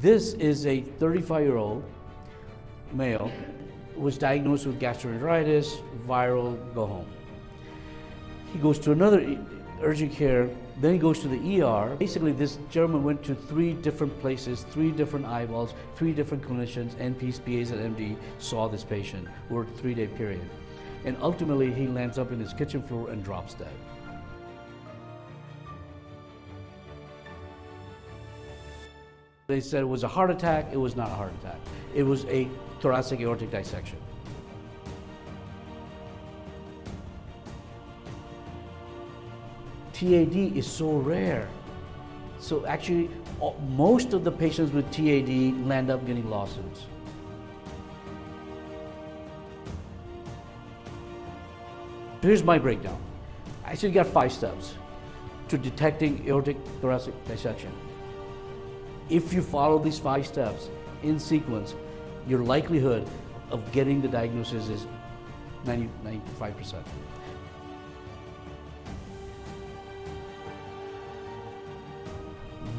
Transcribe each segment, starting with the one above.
This is a 35-year-old male who was diagnosed with gastroenteritis, viral, go home. He goes to another urgent care, then he goes to the ER. Basically, this gentleman went to 3 different places, 3 different eyeballs, 3 different clinicians, NPs, PAs, and MD saw this patient over a 3-day period. And ultimately, he lands up in his kitchen floor and drops dead. They said it was a heart attack. It was not a heart attack. It was a thoracic aortic dissection. TAD is so rare. So actually, most of the patients with TAD land up getting lawsuits. Here's my breakdown. I said you got 5 steps to detecting aortic thoracic dissection. If you follow these 5 steps in sequence, your likelihood of getting the diagnosis is 95%.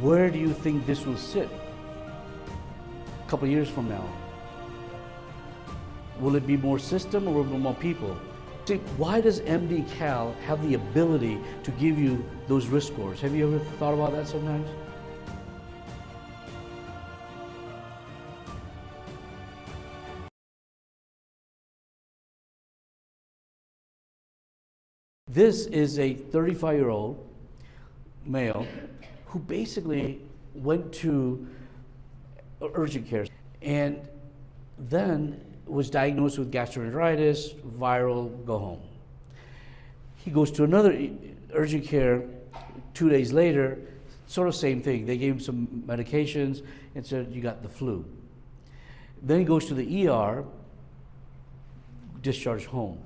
Where do you think this will sit a couple of years from now? Will it be more system or will it be more people? See, why does MD Cal have the ability to give you those risk scores? Have you ever thought about that sometimes? This is a 35-year-old male who basically went to urgent care and then was diagnosed with gastroenteritis, viral, go home. He goes to another urgent care 2 days later, sort of same thing. They gave him some medications and said, you got the flu. Then he goes to the ER, discharged home.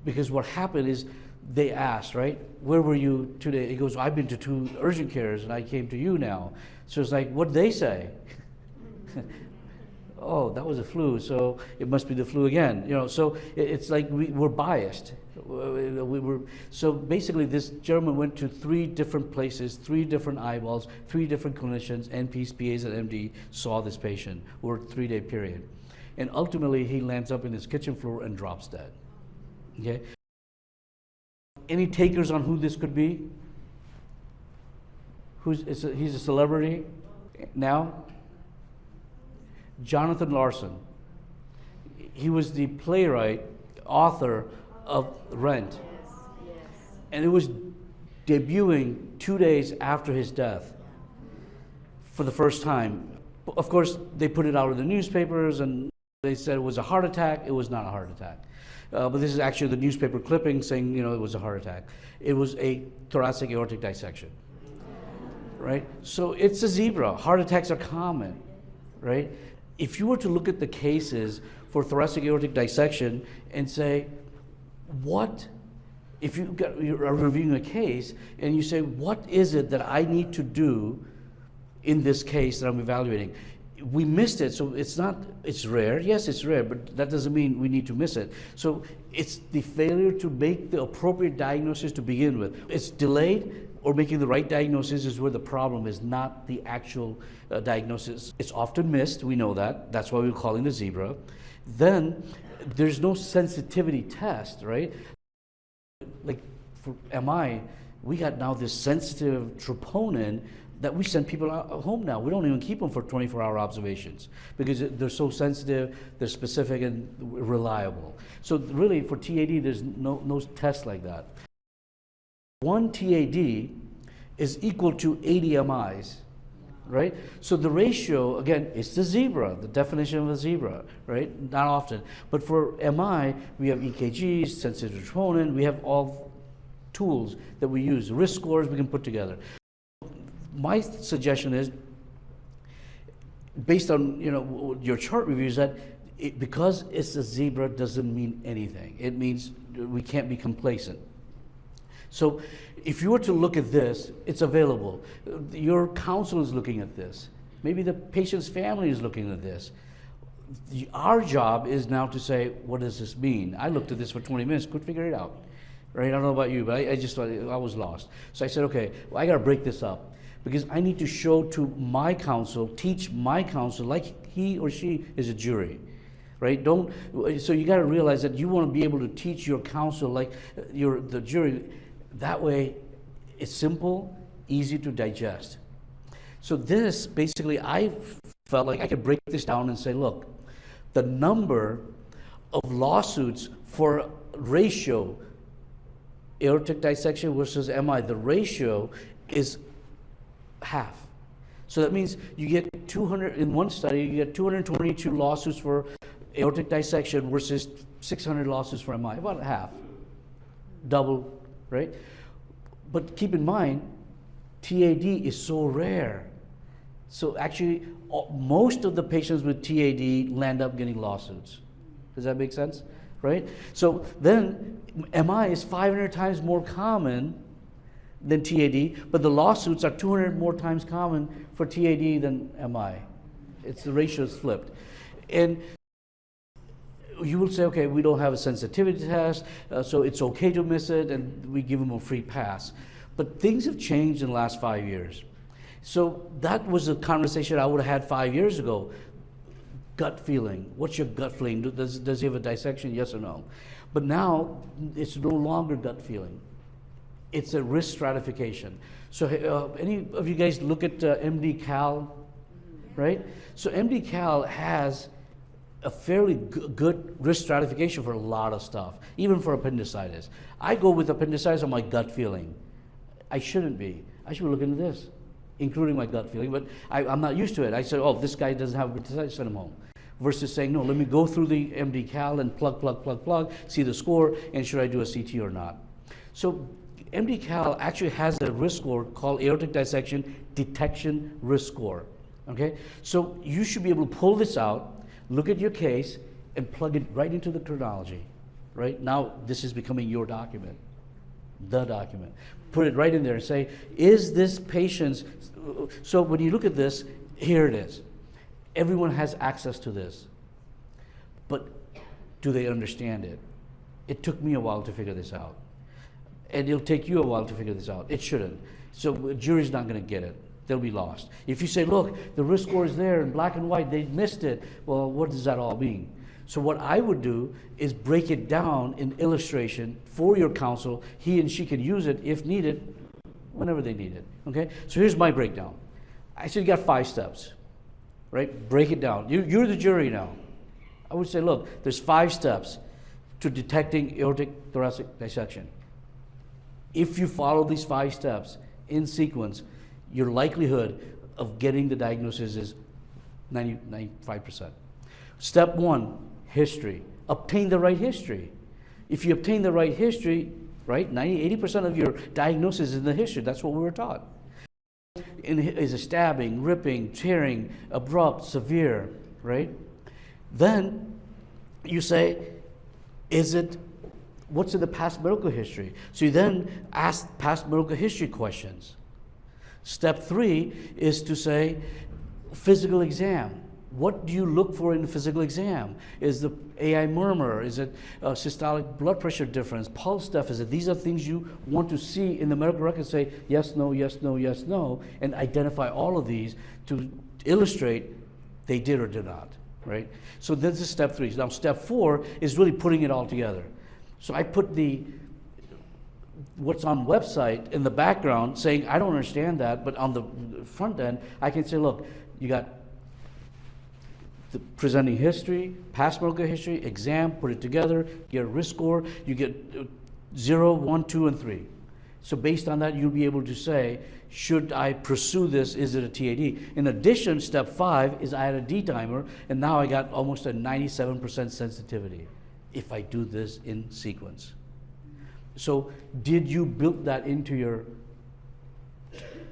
Because what happened is they asked, right, where were you today? He goes, I've been to 2 urgent cares and I came to you now. So it's like, what'd they say? Oh, that was a flu, so it must be the flu again. You know, so it's like we're biased. So basically, this gentleman went to 3 different places, 3 different eyeballs, 3 different clinicians, NPs, PAs, and MD saw this patient over a 3-day period. And ultimately, he lands up in his kitchen floor and drops dead. Okay? Any takers on who this could be? He's a celebrity now? Jonathan Larson. He was the playwright, author of Rent. Yes. And it was debuting 2 days after his death for the first time. Of course, they put it out in the newspapers and they said it was a heart attack. It was not a heart attack. But this is actually the newspaper clipping saying, you know, it was a heart attack. It was a thoracic aortic dissection, right? So it's a zebra. Heart attacks are common, right? If you were to look at the cases for thoracic aortic dissection and say, if you are reviewing a case and you say, what is it that I need to do in this case that I'm evaluating? We missed it, so it's rare. Yes, it's rare, but that doesn't mean we need to miss it. So it's the failure to make the appropriate diagnosis to begin with. It's delayed or making the right diagnosis is where the problem is, not the actual diagnosis. It's often missed, we know that. That's why we're calling the zebra. Then there's no sensitivity test, right? Like for MI, we got now this sensitive troponin that we send people home now. We don't even keep them for 24-hour observations because they're so sensitive, they're specific and reliable. So really for TAD, there's no test like that. 1 TAD is equal to 80 MIs, right? So the ratio, again, it's the zebra, the definition of a zebra, right? Not often. But for MI, we have EKGs, sensitive troponin, we have all tools that we use, risk scores we can put together. My suggestion is, based on your chart reviews, that because it's a zebra doesn't mean anything. It means we can't be complacent. So if you were to look at this, it's available. Your counsel is looking at this. Maybe the patient's family is looking at this. Our job is now to say, what does this mean? I looked at this for 20 minutes, couldn't figure it out. Right? I don't know about you, but I just thought I was lost. So I said, okay, well, I got to break this up. because I need to show to my counsel, teach my counsel like he or she is a jury, right? So you got to realize that you want to be able to teach your counsel like the jury. That way, it's simple, easy to digest. So this, basically, I felt like I could break this down and say, look, the number of lawsuits for ratio, aortic dissection versus MI, the ratio is half. So that means you get 200, in one study, you get 222 lawsuits for aortic dissection versus 600 lawsuits for MI, about half, double, right? But keep in mind, TAD is so rare. So actually, most of the patients with TAD land up getting lawsuits. Does that make sense? Right? So then MI is 500 times more common than TAD, but the lawsuits are 200 more times common for TAD than MI. It's the ratio is flipped. And you will say, okay, we don't have a sensitivity test, so it's okay to miss it, and we give them a free pass. But things have changed in the last 5 years. So that was a conversation I would have had 5 years ago. Gut feeling. What's your gut feeling? Does he have a dissection? Yes or no? But now it's no longer gut feeling. It's a risk stratification. So any of you guys look at MD Cal, right? So MD Cal has a fairly good risk stratification for a lot of stuff, even for appendicitis. I go with appendicitis on my gut feeling. I shouldn't be. I should be looking at this, including my gut feeling, but I'm not used to it. I said, oh, this guy doesn't have appendicitis, send him home. Versus saying, no, let me go through the MD Cal and plug, see the score, and should I do a CT or not? So MD Cal actually has a risk score called aortic dissection detection risk score, okay? So you should be able to pull this out, look at your case, and plug it right into the chronology, right? Now this is becoming your document, the document. Put it right in there and say, is this patient's, so when you look at this, here it is. Everyone has access to this, but do they understand it? It took me a while to figure this out, and it'll take you a while to figure this out. It shouldn't. So a jury's not going to get it. They'll be lost. If you say, look, the risk score is there in black and white, they missed it, well, what does that all mean? So what I would do is break it down in illustration for your counsel. He and she can use it if needed, whenever they need it, okay? So here's my breakdown. I said you got 5 steps. Right? Break it down. You're the jury now. I would say, look, there's 5 steps to detecting aortic thoracic dissection. If you follow these 5 steps in sequence, your likelihood of getting the diagnosis is 95%. Step 1, history. Obtain the right history. If you obtain the right history, right, 80% of your diagnosis is in the history. That's what we were taught. Is a stabbing, ripping, tearing, abrupt, severe, right? Then you say, what's in the past medical history? So you then ask past medical history questions. Step 3 is to say, physical exam. What do you look for in the physical exam? Is the AI murmur? Is it systolic blood pressure difference, pulse deficit? These are things you want to see in the medical record. Say yes, no, yes, no, yes, no, and identify all of these to illustrate they did or did not, right? So this is step 3. Now step 4 is really putting it all together. So I put what's on website in the background saying, I don't understand that, but on the front end, I can say, look, you got the presenting history, past medical history, exam, put it together, get a risk score, you get 0, 1, 2, and 3. So based on that, you'll be able to say, should I pursue this, is it a TAD? In addition, step 5 is I had a D-dimer, and now I got almost a 97% sensitivity if I do this in sequence. So did you build that into your,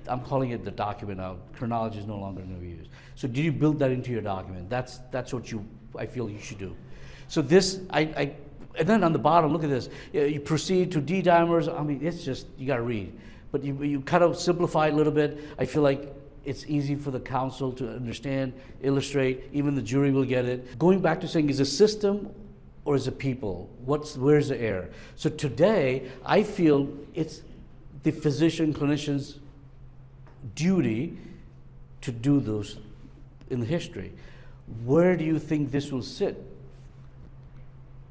I'm calling it the document now, chronology is no longer going to be used. So did you build that into your document? That's what I feel you should do. So this, and then on the bottom, look at this. You proceed to D-dimers. I mean, it's just, you got to read. But you kind of simplify it a little bit. I feel like it's easy for the counsel to understand, illustrate, even the jury will get it. Going back to saying, is it system or is it people? Where's the error? So today, I feel it's the physician, clinicians, duty to do those in the history. Where do you think this will sit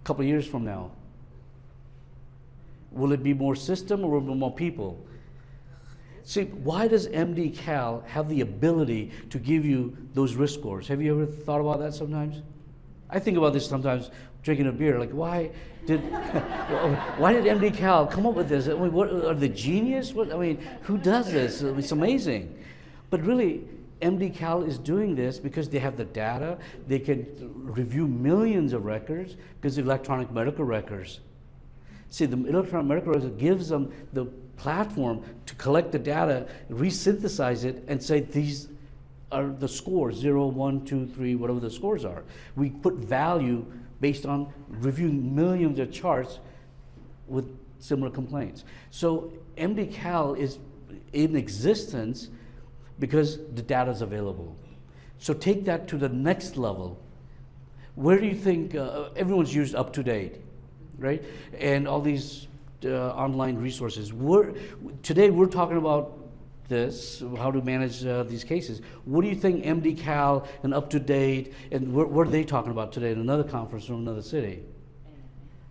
a couple of years from now? Will it be more system or will it be more people? See, why does MD Cal have the ability to give you those risk scores? Have you ever thought about that sometimes? I think about this sometimes drinking a beer, like why did MD Cal come up with this? I mean, what, are they genius? What, I mean, who does this? It's amazing. But really, MD Cal is doing this because they have the data, they can review millions of records because electronic medical records. See, the electronic medical records gives them the platform to collect the data, resynthesize it, and say these are the scores, 0, 1, 2, 3, whatever the scores are. We put value based on reviewing millions of charts with similar complaints. So MD Cal is in existence because the data is available. So take that to the next level. Where do you think everyone's used UpToDate, right? And all these online resources. Today we're talking about this, how to manage these cases. What do you think MD Cal and UpToDate, and what are they talking about today in another conference from another city?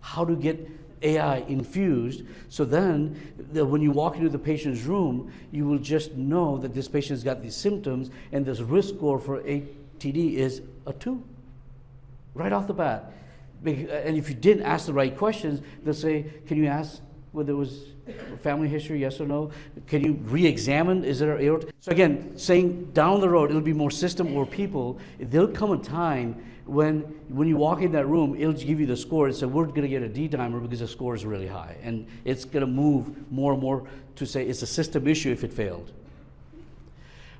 How to get AI infused, so then when you walk into the patient's room, you will just know that this patient's got these symptoms and this risk score for ATD is a 2, right off the bat. And if you didn't ask the right questions, they'll say, can you ask whether it was family history, yes or no? Can you re-examine, is there an aorta? So again, saying down the road, it'll be more system or people. There'll come a time when you walk in that room, it'll give you the score and say, we're gonna get a D-dimer because the score is really high. And it's gonna move more and more to say it's a system issue if it failed.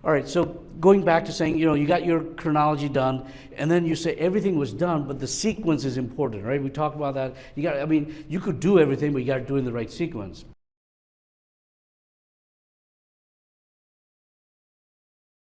All right, so going back to saying, you got your chronology done, and then you say everything was done, but the sequence is important, right? We talked about that. You could do everything, but you got to do it in the right sequence.